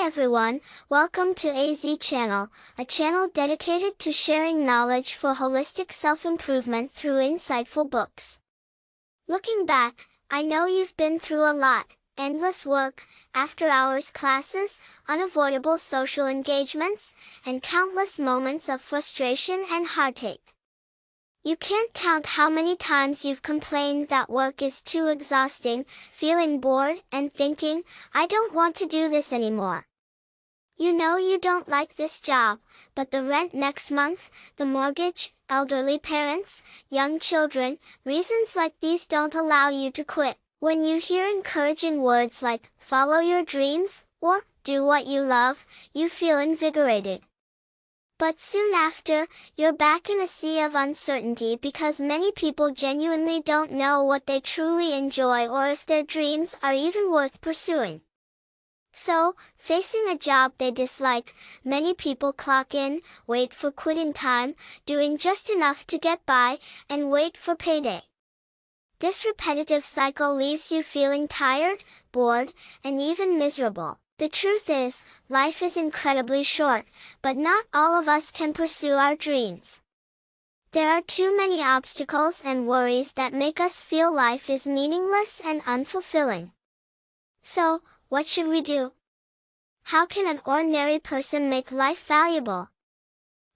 everyone, welcome to azchannel, a channel dedicated to sharing knowledge for holistic self-improvement through insightful books. Looking back, I know you've been through a lot: endless work, after-hours classes, unavoidable social engagements, and countless moments of frustration and heartache. You can't count how many times you've complained that work is too exhausting, feeling bored and thinking, "I don't want to do this anymore." You know you don't like this job, but the rent next month, the mortgage, elderly parents, young children, reasons like these don't allow you to quit. When you hear encouraging words like, "follow your dreams," or "do what you love," you feel invigorated. But soon after, you're back in a sea of uncertainty because many people genuinely don't know what they truly enjoy or if their dreams are even worth pursuing. So, facing a job they dislike, many people clock in, wait for quitting time, doing just enough to get by, and wait for payday. This repetitive cycle leaves you feeling tired, bored, and even miserable. The truth is, life is incredibly short, but not all of us can pursue our dreams. There are too many obstacles and worries that make us feel life is meaningless and unfulfilling. So, what should we do? How can an ordinary person make life valuable?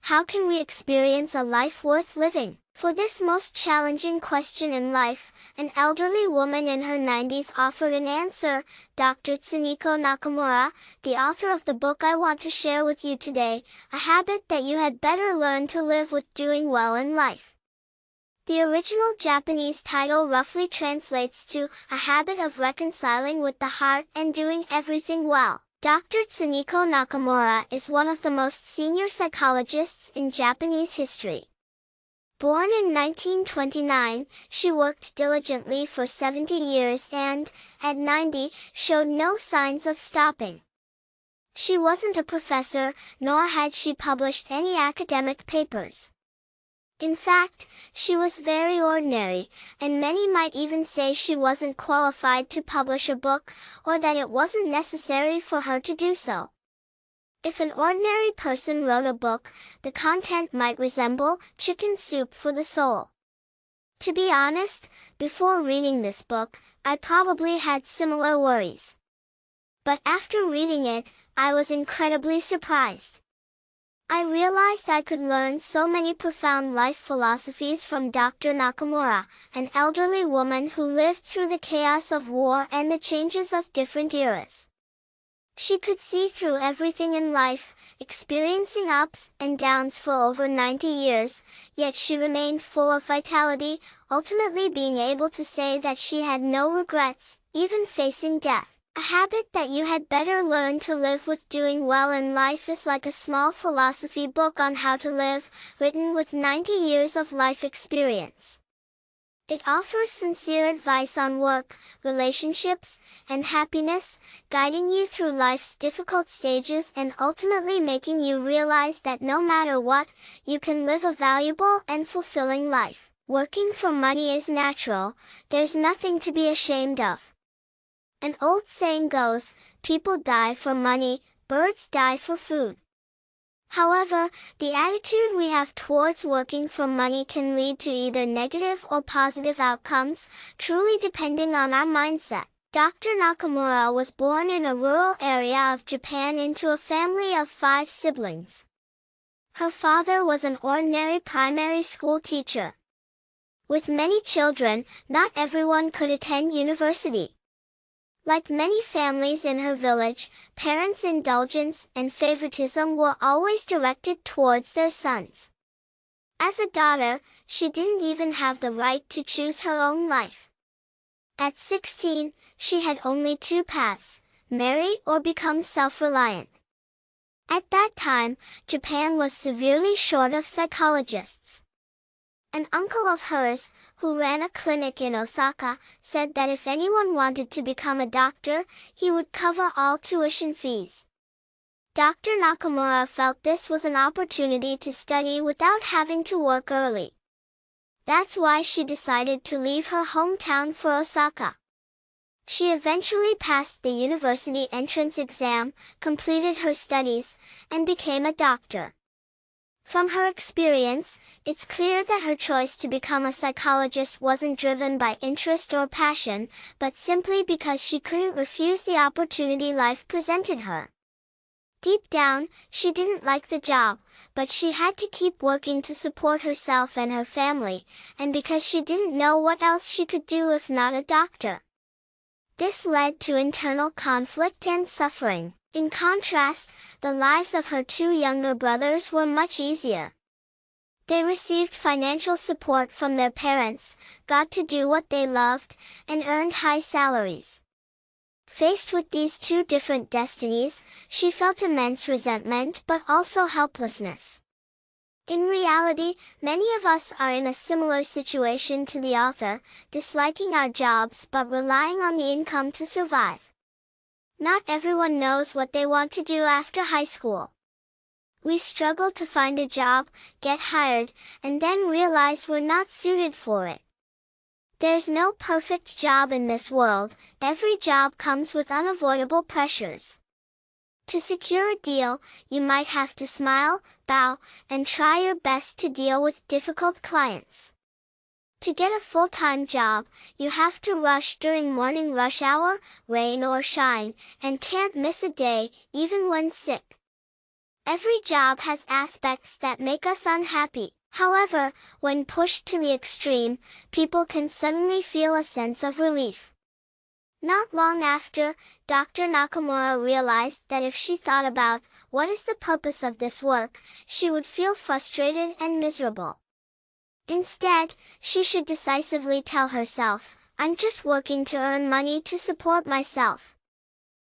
How can we experience a life worth living? For this most challenging question in life, an elderly woman in her 90s offered an answer. Dr. Tsuneko Nakamura, the author of the book I want to share with you today, A Habit That You Had Better Learn to Live With, Doing Well in Life. The original Japanese title roughly translates to A Habit of Reconciling with the Heart and Doing Everything Well. Dr. Tsuneko Nakamura is one of the most senior psychologists in Japanese history. Born in 1929, she worked diligently for 70 years and, at 90, showed no signs of stopping. She wasn't a professor, nor had she published any academic papers. In fact, she was very ordinary, and many might even say she wasn't qualified to publish a book, or that it wasn't necessary for her to do so. If an ordinary person wrote a book, the content might resemble chicken soup for the soul. To be honest, before reading this book, I probably had similar worries. But after reading it, I was incredibly surprised. I realized I could learn so many profound life philosophies from Dr. Nakamura, an elderly woman who lived through the chaos of war and the changes of different eras. She could see through everything in life, experiencing ups and downs for over 90 years, yet she remained full of vitality, ultimately being able to say that she had no regrets, even facing death. A habit that you had better learn to live with. Doing well in life is like a small philosophy book on how to live, written with 90 years of life experience. It offers sincere advice on work, relationships, and happiness, guiding you through life's difficult stages and ultimately making you realize that no matter what, you can live a valuable and fulfilling life. Working for money is natural, there's nothing to be ashamed of. An old saying goes, "People die for money, birds die for food." However, the attitude we have towards working for money can lead to either negative or positive outcomes, truly depending on our mindset. Dr. Nakamura was born in a rural area of Japan into a family of 5 siblings. Her father was an ordinary primary school teacher. With many children, not everyone could attend university. Like many families in her village, parents' indulgence and favoritism were always directed towards their sons. As a daughter, she didn't even have the right to choose her own life. At 16, she had only 2 paths: marry or become self-reliant. At that time, Japan was severely short of psychologists. An uncle of hers, who ran a clinic in Osaka, said that if anyone wanted to become a doctor, he would cover all tuition fees. Dr. Nakamura felt this was an opportunity to study without having to work early. That's why she decided to leave her hometown for Osaka. She eventually passed the university entrance exam, completed her studies, and became a doctor. From her experience, it's clear that her choice to become a psychologist wasn't driven by interest or passion, but simply because she couldn't refuse the opportunity life presented her. Deep down, she didn't like the job, but she had to keep working to support herself and her family, and because she didn't know what else she could do if not a doctor. This led to internal conflict and suffering. In contrast, the lives of her two younger brothers were much easier. They received financial support from their parents, got to do what they loved, and earned high salaries. Faced with these two different destinies, she felt immense resentment but also helplessness. In reality, many of us are in a similar situation to the author, disliking our jobs but relying on the income to survive. Not everyone knows what they want to do after high school. We struggle to find a job, get hired, and then realize we're not suited for it. There's no perfect job in this world. Every job comes with unavoidable pressures. To secure a deal, you might have to smile, bow, and try your best to deal with difficult clients. To get a full-time job, you have to rush during morning rush hour, rain or shine, and can't miss a day, even when sick. Every job has aspects that make us unhappy. However, when pushed to the extreme, people can suddenly feel a sense of relief. Not long after, Dr. Nakamura realized that if she thought about, what is the purpose of this work, she would feel frustrated and miserable. Instead, she should decisively tell herself, I'm just working to earn money to support myself.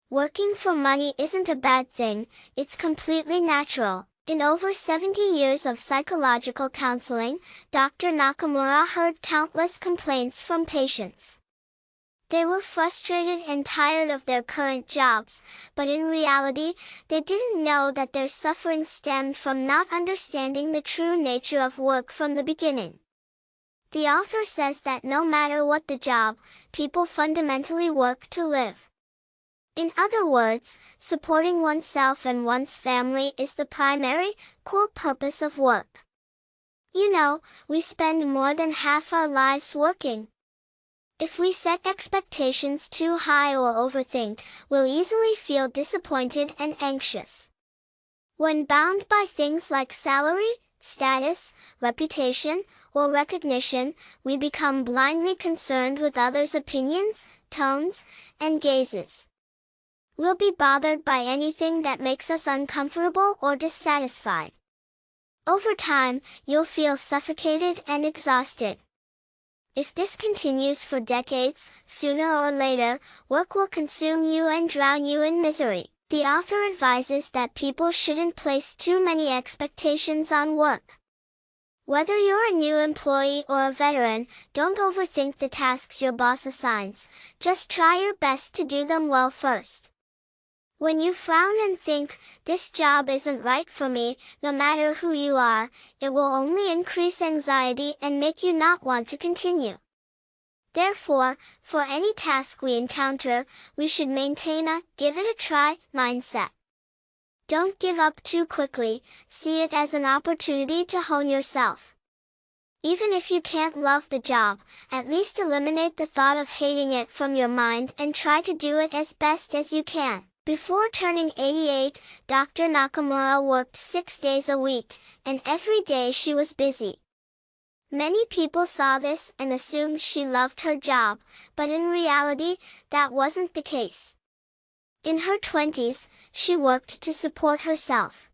Working for money isn't a bad thing, it's completely natural. In over 70 years of psychological counseling, Dr. Nakamura heard countless complaints from patients. They were frustrated and tired of their current jobs, but in reality, they didn't know that their suffering stemmed from not understanding the true nature of work from the beginning. The author says that no matter what the job, people fundamentally work to live. In other words, supporting oneself and one's family is the primary, core purpose of work. You know, we spend more than half our lives working. If we set expectations too high or overthink, we'll easily feel disappointed and anxious. When bound by things like salary, status, reputation, or recognition, we become blindly concerned with others' opinions, tones, and gazes. We'll be bothered by anything that makes us uncomfortable or dissatisfied. Over time, you'll feel suffocated and exhausted. If this continues for decades, sooner or later, work will consume you and drown you in misery. The author advises that people shouldn't place too many expectations on work. Whether you're a new employee or a veteran, don't overthink the tasks your boss assigns. Just try your best to do them well first. When you frown and think, this job isn't right for me, no matter who you are, it will only increase anxiety and make you not want to continue. Therefore, for any task we encounter, we should maintain a give it a try mindset. Don't give up too quickly, see it as an opportunity to hone yourself. Even if you can't love the job, at least eliminate the thought of hating it from your mind and try to do it as best as you can. Before turning 88, Dr. Nakamura worked 6 days a week, and every day she was busy. Many people saw this and assumed she loved her job, but in reality, that wasn't the case. In her 20s, she worked to support herself.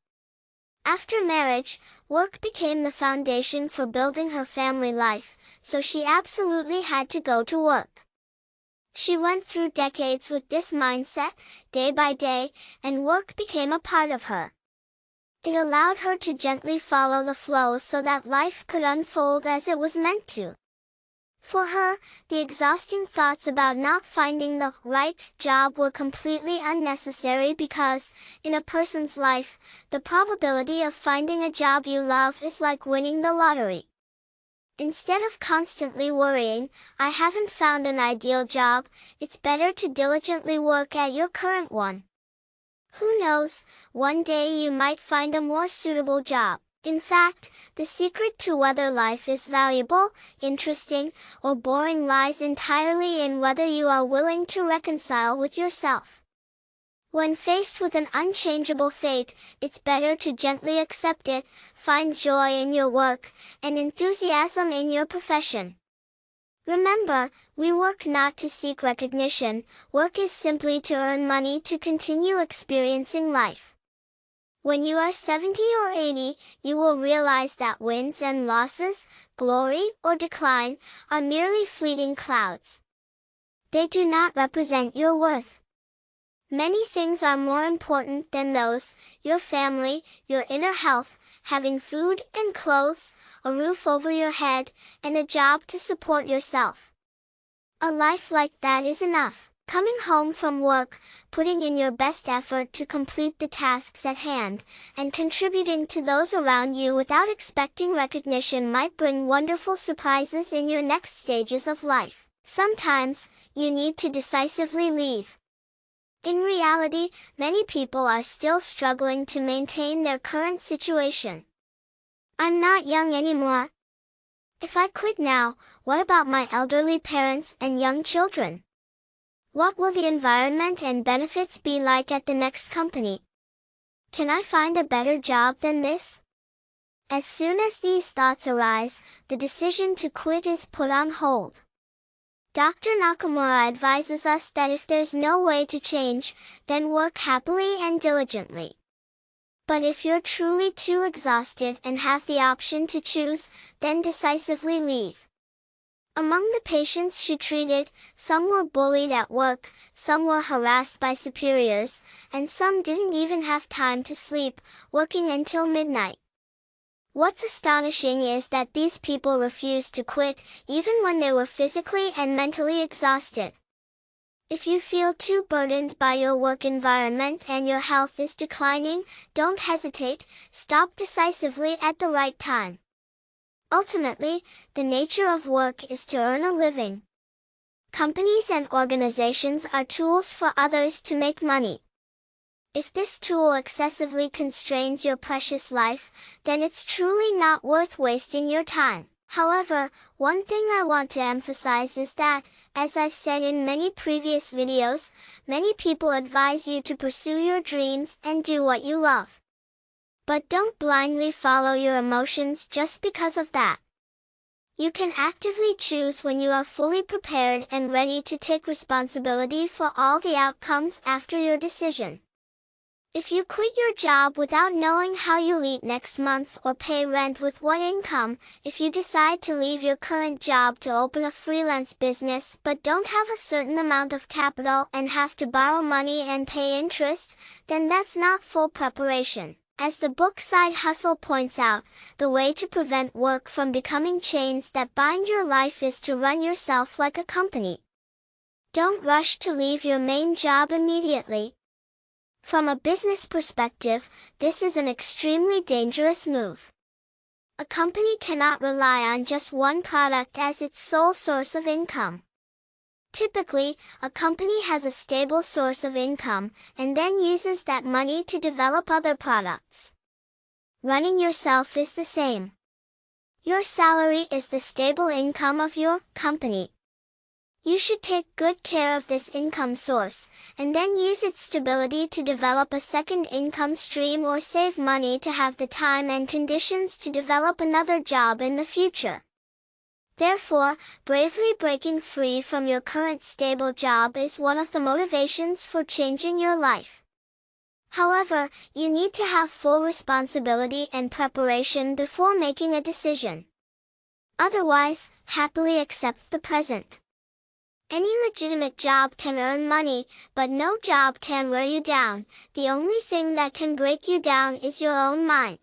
After marriage, work became the foundation for building her family life, so she absolutely had to go to work. She went through decades with this mindset, day by day, and work became a part of her. It allowed her to gently follow the flow so that life could unfold as it was meant to. For her, the exhausting thoughts about not finding the right job were completely unnecessary because, in a person's life, the probability of finding a job you love is like winning the lottery. Instead of constantly worrying, "I haven't found an ideal job," it's better to diligently work at your current one. Who knows, one day you might find a more suitable job. In fact, the secret to whether life is valuable, interesting, or boring lies entirely in whether you are willing to reconcile with yourself. When faced with an unchangeable fate, it's better to gently accept it, find joy in your work, and enthusiasm in your profession. Remember, we work not to seek recognition, work is simply to earn money to continue experiencing life. When you are 70 or 80, you will realize that wins and losses, glory or decline, are merely fleeting clouds. They do not represent your worth. Many things are more important than those: your family, your inner health, having food and clothes, a roof over your head, and a job to support yourself. A life like that is enough. Coming home from work, putting in your best effort to complete the tasks at hand, and contributing to those around you without expecting recognition might bring wonderful surprises in your next stages of life. Sometimes, you need to decisively leave. In reality, many people are still struggling to maintain their current situation. "I'm not young anymore. If I quit now, what about my elderly parents and young children? What will the environment and benefits be like at the next company? Can I find a better job than this?" As soon as these thoughts arise, the decision to quit is put on hold. Dr. Nakamura advises us that if there's no way to change, then work happily and diligently. But if you're truly too exhausted and have the option to choose, then decisively leave. Among the patients she treated, some were bullied at work, some were harassed by superiors, and some didn't even have time to sleep, working until midnight. What's astonishing is that these people refused to quit, even when they were physically and mentally exhausted. If you feel too burdened by your work environment and your health is declining, don't hesitate, stop decisively at the right time. Ultimately, the nature of work is to earn a living. Companies and organizations are tools for others to make money. If this tool excessively constrains your precious life, then it's truly not worth wasting your time. However, one thing I want to emphasize is that, as I've said in many previous videos, many people advise you to pursue your dreams and do what you love. But don't blindly follow your emotions just because of that. You can actively choose when you are fully prepared and ready to take responsibility for all the outcomes after your decision. If you quit your job without knowing how you'll eat next month or pay rent with what income, if you decide to leave your current job to open a freelance business but don't have a certain amount of capital and have to borrow money and pay interest, then that's not full preparation. As the book Side Hustle points out, the way to prevent work from becoming chains that bind your life is to run yourself like a company. Don't rush to leave your main job immediately. From a business perspective, this is an extremely dangerous move. A company cannot rely on just one product as its sole source of income. Typically, a company has a stable source of income, and then uses that money to develop other products. Running yourself is the same. Your salary is the stable income of your company. You should take good care of this income source, and then use its stability to develop a second income stream or save money to have the time and conditions to develop another job in the future. Therefore, bravely breaking free from your current stable job is one of the motivations for changing your life. However, you need to have full responsibility and preparation before making a decision. Otherwise, happily accept the present. Any legitimate job can earn money, but no job can wear you down. The only thing that can break you down is your own mind.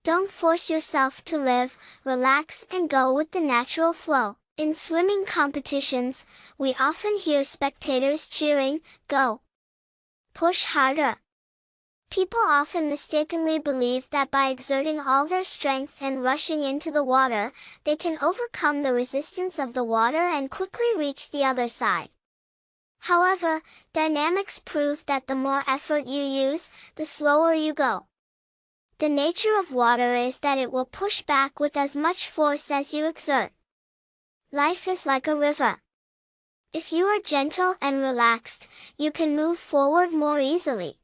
Don't force yourself to live, relax and go with the natural flow. In swimming competitions, we often hear spectators cheering, "Go! Push harder! People often mistakenly believe that by exerting all their strength and rushing into the water, they can overcome the resistance of the water and quickly reach the other side. However, dynamics prove that the more effort you use, the slower you go. The nature of water is that it will push back with as much force as you exert. Life is like a river. If you are gentle and relaxed, you can move forward more easily.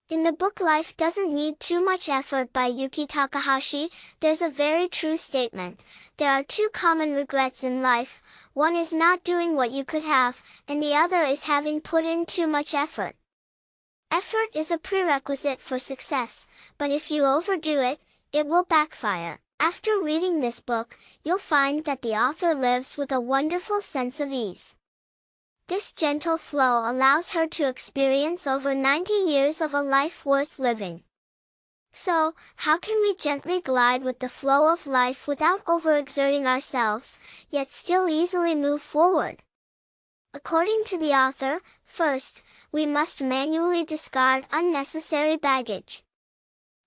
In the book Life Doesn't Need Too Much Effort by Yuki Takahashi, there's a very true statement. There are two common regrets in life. One is not doing what you could have, and the other is having put in too much effort. Effort is a prerequisite for success, but if you overdo it, it will backfire. After reading this book, you'll find that the author lives with a wonderful sense of ease. This gentle flow allows her to experience over 90 years of a life worth living. So, how can we gently glide with the flow of life without overexerting ourselves, yet still easily move forward? According to the author, first, we must manually discard unnecessary baggage.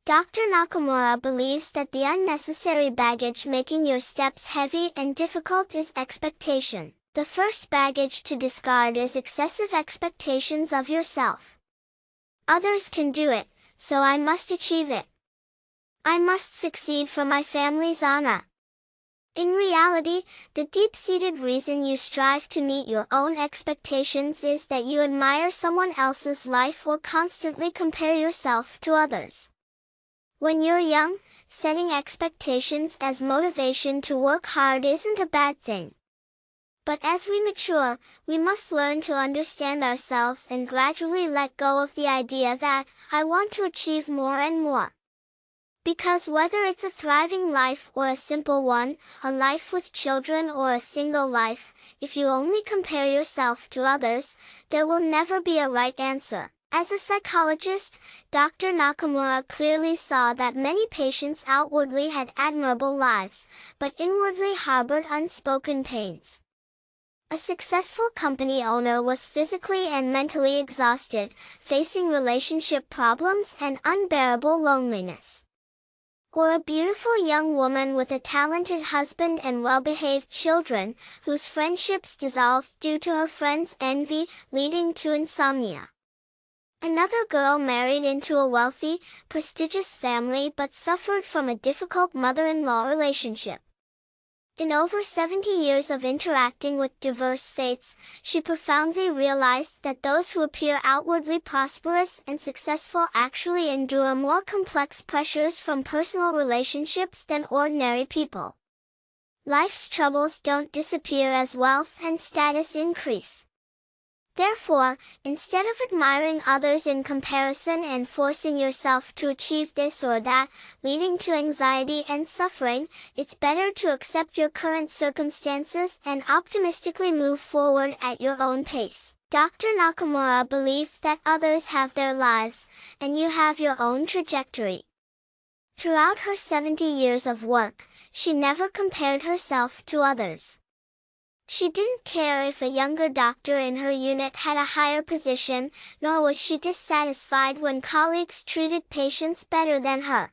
Dr. Nakamura believes that the unnecessary baggage making your steps heavy and difficult is expectation. The first baggage to discard is excessive expectations of yourself. Others can do it, so I must achieve it. I must succeed for my family's honor. In reality, the deep-seated reason you strive to meet your own expectations is that you admire someone else's life or constantly compare yourself to others. When you're young, setting expectations as motivation to work hard isn't a bad thing. But as we mature, we must learn to understand ourselves and gradually let go of the idea that, I want to achieve more and more. Because whether it's a thriving life or a simple one, a life with children or a single life, if you only compare yourself to others, there will never be a right answer. As a psychologist, Dr. Nakamura clearly saw that many patients outwardly had admirable lives, but inwardly harbored unspoken pains. A successful company owner was physically and mentally exhausted, facing relationship problems and unbearable loneliness. Or a beautiful young woman with a talented husband and well-behaved children, whose friendships dissolved due to her friends' envy, leading to insomnia. Another girl married into a wealthy, prestigious family but suffered from a difficult mother-in-law relationship. In over 70 years of interacting with diverse fates, she profoundly realized that those who appear outwardly prosperous and successful actually endure more complex pressures from personal relationships than ordinary people. Life's troubles don't disappear as wealth and status increase. Therefore, instead of admiring others in comparison and forcing yourself to achieve this or that, leading to anxiety and suffering, it's better to accept your current circumstances and optimistically move forward at your own pace. Dr. Nakamura believes that others have their lives, and you have your own trajectory. Throughout her 70 years of work, she never compared herself to others. She didn't care if a younger doctor in her unit had a higher position, nor was she dissatisfied when colleagues treated patients better than her.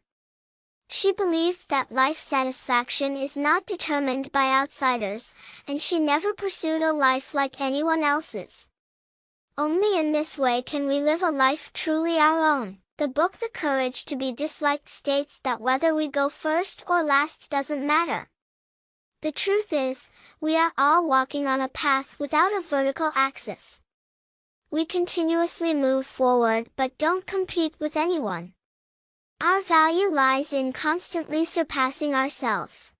She believed that life satisfaction is not determined by outsiders, and she never pursued a life like anyone else's. Only in this way can we live a life truly our own. The book The Courage to Be Disliked states that whether we go first or last doesn't matter. The truth is, we are all walking on a path without a vertical axis. We continuously move forward but don't compete with anyone. Our value lies in constantly surpassing ourselves.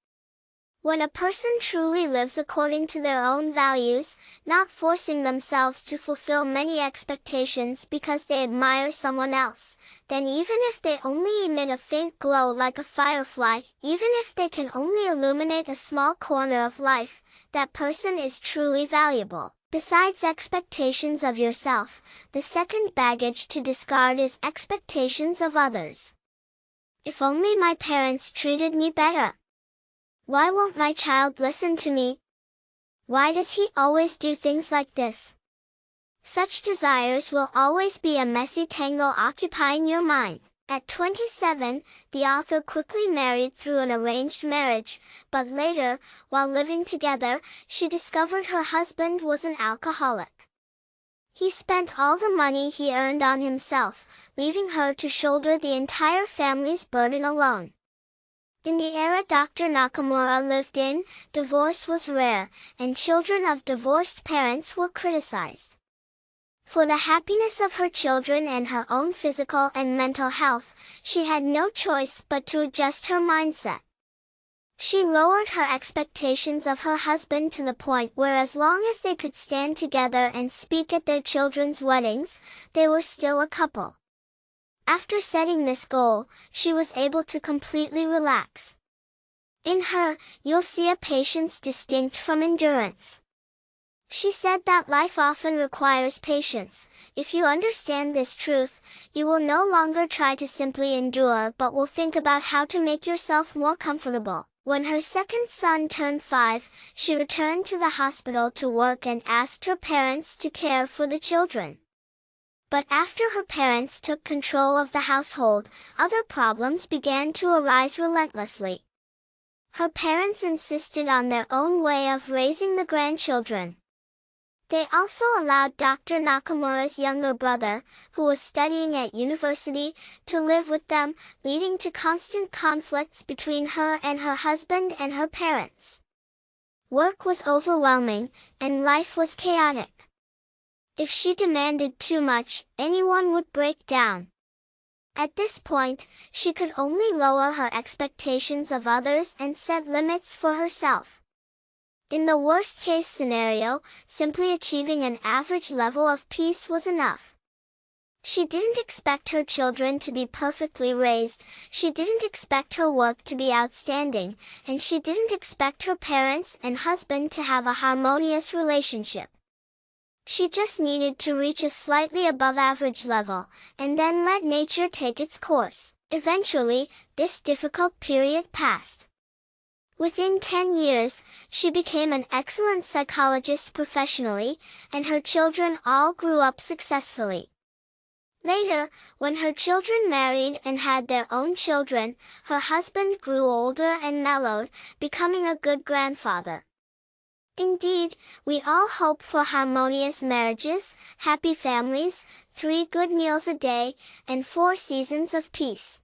When a person truly lives according to their own values, not forcing themselves to fulfill many expectations because they admire someone else, then even if they only emit a faint glow like a firefly, even if they can only illuminate a small corner of life, that person is truly valuable. Besides expectations of yourself, the second baggage to discard is expectations of others. If only my parents treated me better. Why won't my child listen to me? Why does he always do things like this? Such desires will always be a messy tangle occupying your mind. At 27, the author quickly married through an arranged marriage, but later, while living together, she discovered her husband was an alcoholic. He spent all the money he earned on himself, leaving her to shoulder the entire family's burden alone. In the era Dr. Nakamura lived in, divorce was rare, and children of divorced parents were criticized. For the happiness of her children and her own physical and mental health, she had no choice but to adjust her mindset. She lowered her expectations of her husband to the point where as long as they could stand together and speak at their children's weddings, they were still a couple. After setting this goal, she was able to completely relax. In her, you'll see a patience distinct from endurance. She said that life often requires patience. If you understand this truth, you will no longer try to simply endure but will think about how to make yourself more comfortable. When her second son turned 5, she returned to the hospital to work and asked her parents to care for the children. But after her parents took control of the household, other problems began to arise relentlessly. Her parents insisted on their own way of raising the grandchildren. They also allowed Dr. Nakamura's younger brother, who was studying at university, to live with them, leading to constant conflicts between her and her husband and her parents. Work was overwhelming, and life was chaotic. If she demanded too much, anyone would break down. At this point, she could only lower her expectations of others and set limits for herself. In the worst-case scenario, simply achieving an average level of peace was enough. She didn't expect her children to be perfectly raised, she didn't expect her work to be outstanding, and she didn't expect her parents and husband to have a harmonious relationship. She just needed to reach a slightly above-average level, and then let nature take its course. Eventually, this difficult period passed. Within 10 years, she became an excellent psychologist professionally, and her children all grew up successfully. Later, when her children married and had their own children, her husband grew older and mellowed, becoming a good grandfather. Indeed, we all hope for harmonious marriages, happy families, 3 good meals a day, and 4 seasons of peace.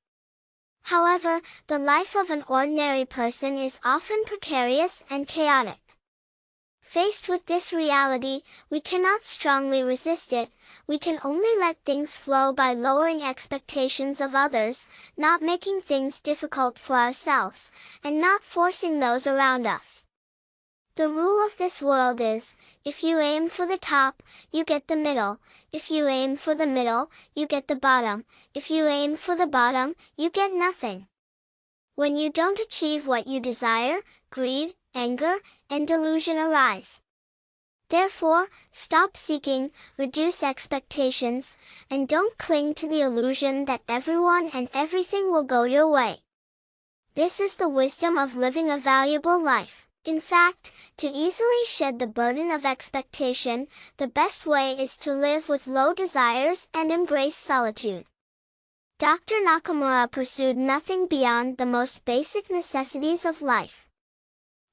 However, the life of an ordinary person is often precarious and chaotic. Faced with this reality, we cannot strongly resist it, we can only let things flow by lowering expectations of others, not making things difficult for ourselves, and not forcing those around us. The rule of this world is, if you aim for the top, you get the middle. If you aim for the middle, you get the bottom. If you aim for the bottom, you get nothing. When you don't achieve what you desire, greed, anger, and delusion arise. Therefore, stop seeking, reduce expectations, and don't cling to the illusion that everyone and everything will go your way. This is the wisdom of living a valuable life. In fact, to easily shed the burden of expectation, the best way is to live with low desires and embrace solitude. Dr. Nakamura pursued nothing beyond the most basic necessities of life.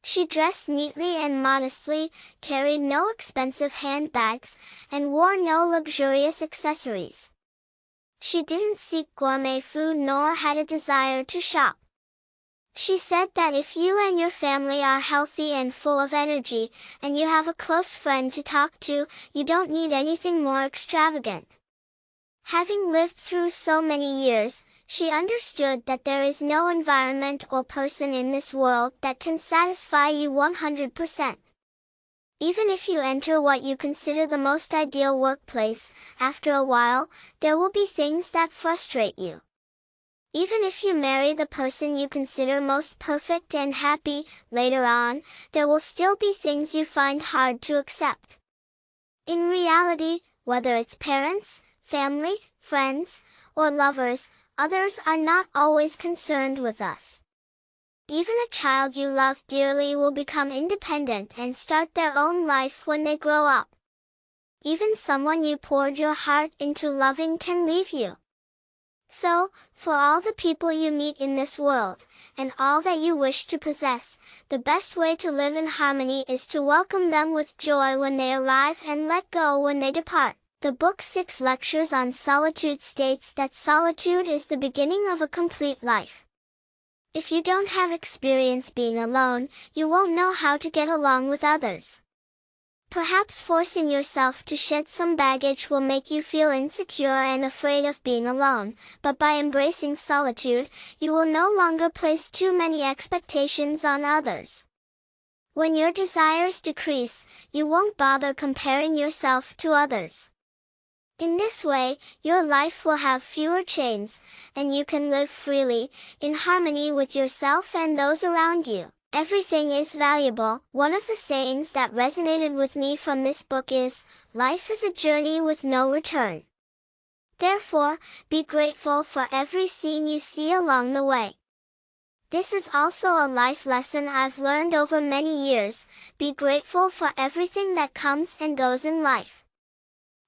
She dressed neatly and modestly, carried no expensive handbags, and wore no luxurious accessories. She didn't seek gourmet food nor had a desire to shop. She said that if you and your family are healthy and full of energy, and you have a close friend to talk to, you don't need anything more extravagant. Having lived through so many years, she understood that there is no environment or person in this world that can satisfy you 100%. Even if you enter what you consider the most ideal workplace, after a while, there will be things that frustrate you. Even if you marry the person you consider most perfect and happy, later on, there will still be things you find hard to accept. In reality, whether it's parents, family, friends, or lovers, others are not always concerned with us. Even a child you love dearly will become independent and start their own life when they grow up. Even someone you poured your heart into loving can leave you. So, for all the people you meet in this world, and all that you wish to possess, the best way to live in harmony is to welcome them with joy when they arrive and let go when they depart. The book 6 Lectures on Solitude states that solitude is the beginning of a complete life. If you don't have experience being alone, you won't know how to get along with others. Perhaps forcing yourself to shed some baggage will make you feel insecure and afraid of being alone, but by embracing solitude, you will no longer place too many expectations on others. When your desires decrease, you won't bother comparing yourself to others. In this way, your life will have fewer chains, and you can live freely, in harmony with yourself and those around you. Everything is valuable. One of the sayings that resonated with me from this book is, life is a journey with no return. Therefore, be grateful for every scene you see along the way. This is also a life lesson I've learned over many years. Be grateful for everything that comes and goes in life.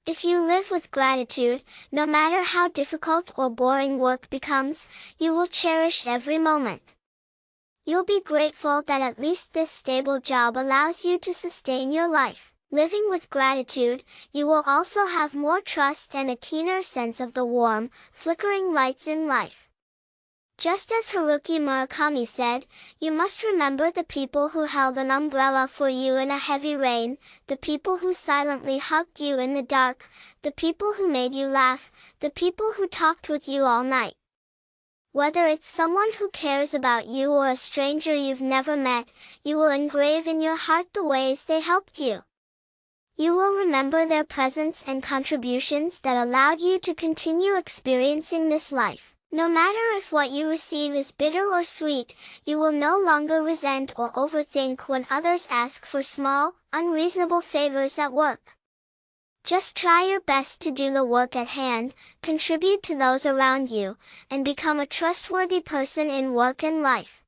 If you live with gratitude, no matter how difficult or boring work becomes, you will cherish every moment. You'll be grateful that at least this stable job allows you to sustain your life. Living with gratitude, you will also have more trust and a keener sense of the warm, flickering lights in life. Just as Haruki Murakami said, you must remember the people who held an umbrella for you in a heavy rain, the people who silently hugged you in the dark, the people who made you laugh, the people who talked with you all night. Whether it's someone who cares about you or a stranger you've never met, you will engrave in your heart the ways they helped you. You will remember their presence and contributions that allowed you to continue experiencing this life. No matter if what you receive is bitter or sweet, you will no longer resent or overthink when others ask for small, unreasonable favors at work. Just try your best to do the work at hand, contribute to those around you, and become a trustworthy person in work and life.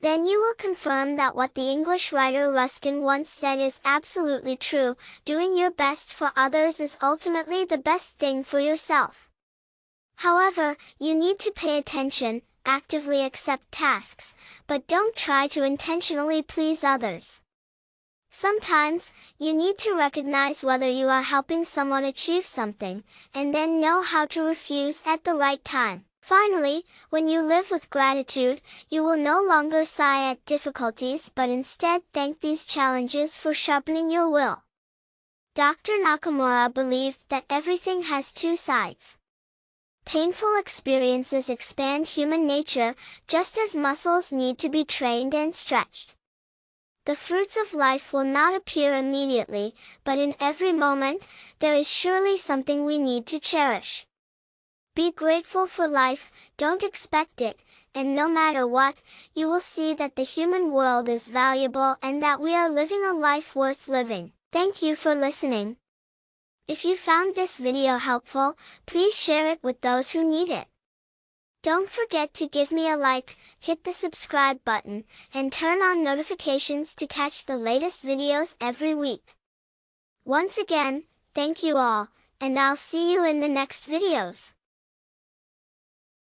Then you will confirm that what the English writer Ruskin once said is absolutely true: doing your best for others is ultimately the best thing for yourself. However, you need to pay attention, actively accept tasks, but don't try to intentionally please others. Sometimes, you need to recognize whether you are helping someone achieve something, and then know how to refuse at the right time. Finally, when you live with gratitude, you will no longer sigh at difficulties but instead thank these challenges for sharpening your will. Dr. Nakamura believed that everything has two sides. Painful experiences expand human nature, just as muscles need to be trained and stretched. The fruits of life will not appear immediately, but in every moment, there is surely something we need to cherish. Be grateful for life, don't expect it, and no matter what, you will see that the human world is valuable and that we are living a life worth living. Thank you for listening. If you found this video helpful, please share it with those who need it. Don't forget to give me a like, hit the subscribe button, and turn on notifications to catch the latest videos every week. Once again, thank you all, and I'll see you in the next videos.